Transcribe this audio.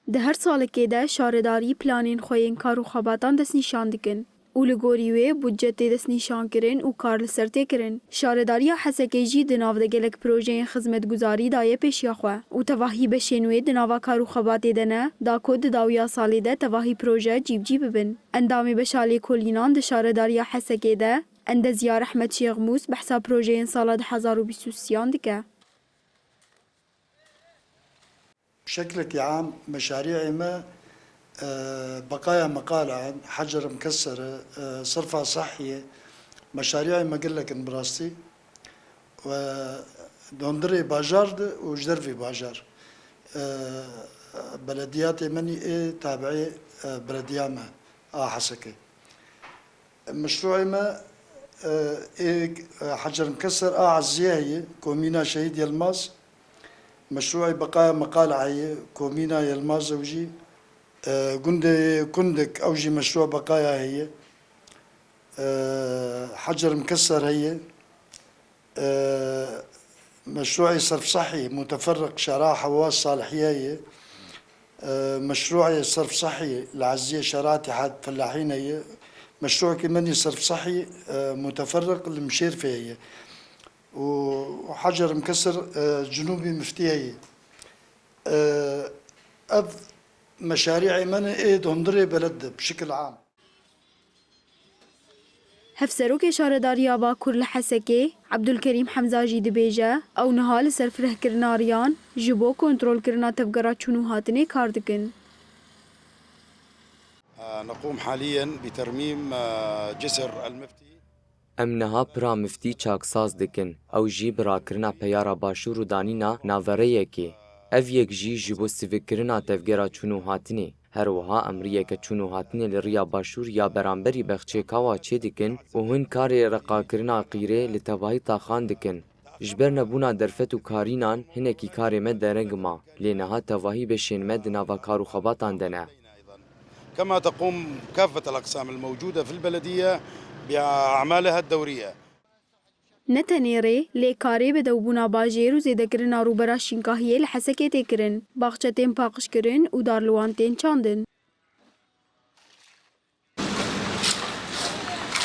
ده هر سالکê de şaredarî planên xwe yên karûxebatan destnîşan dikin û li gorî wê budce tê destnîşankirin û kar li ser tê kirin. Şaredariya Hesekê jî di nav de gelek projeyên xizmetguzarî daye pêşiya xwe û tevahî beşên wê di nava karûxebatê de ne da ku di dawiya salê de tevahî proje cîvcî bibin. Endamê beşa lêkolînan di Şaredariya Hesekê de Endeziya Rehmet Şêxmûs behsa projeyên sala 2023 dike. بشكل عام مشاريعي ما بقايا مقالع حجر مكسرة صرفة صحية مشاريعي ما قل لك براستي ودوندري باجار وجدر في باجار بلدياتي مني تابعي بلديامة حسكي مشروعي ما حجر مكسر عزياهي كومينا شهيد يلماس مشروعي بقايا مقالعي كومينا يلماس زوجي كندك أوجي مشروع بقايا هي حجر مكسر هي مشروعي صرف صحي متفرق شراع حواس صالحية هي مشروعي صرف صحي العزية شراتي حد فلاحين هي مشروع كمان صرف صحي متفرق المشير فيه هي وحجر مكسر جنوبي مفتيهي مشاريعي من دهندري بلد بشكل عام. هفسروک شارداریا باکور li Hesekê Ebdulkerîm Hemza jî dibêje ew niha li ser firehkirina riyan ji bo kontrolkirina tevgera çûn û hatinê kar dikin. نقوم حاليا بترميم جسر المفتي. ام niha pira miftî çaksaz dikin ew jî birakirina peyara başûr û danîna navereyekê. Ev yek jî ji bo sivîkirina tevgera çûn û hatinê. Her wiha emriyeke çûn û hatinê li rêya başûr ya beramberî bexçêkawa çê dikin û hûn karê reqakirina qîrê li tevahî taxan dikin. Ji ber nebûna derfet û karînan hinekî karê me dereng ma. Lê niha tevahî beşên me di nava karûxebatan de ne. كما تقوم كافة الأقسام الموجودة في البلدية بأعمالها الدورية. Ne tenê rê, lê karê bi dewbûna bajêr û zêdekirina rûbera şînkahiyê li Hesekê tê kirin, baxçetên paqijkirin û darliwan tên çandin.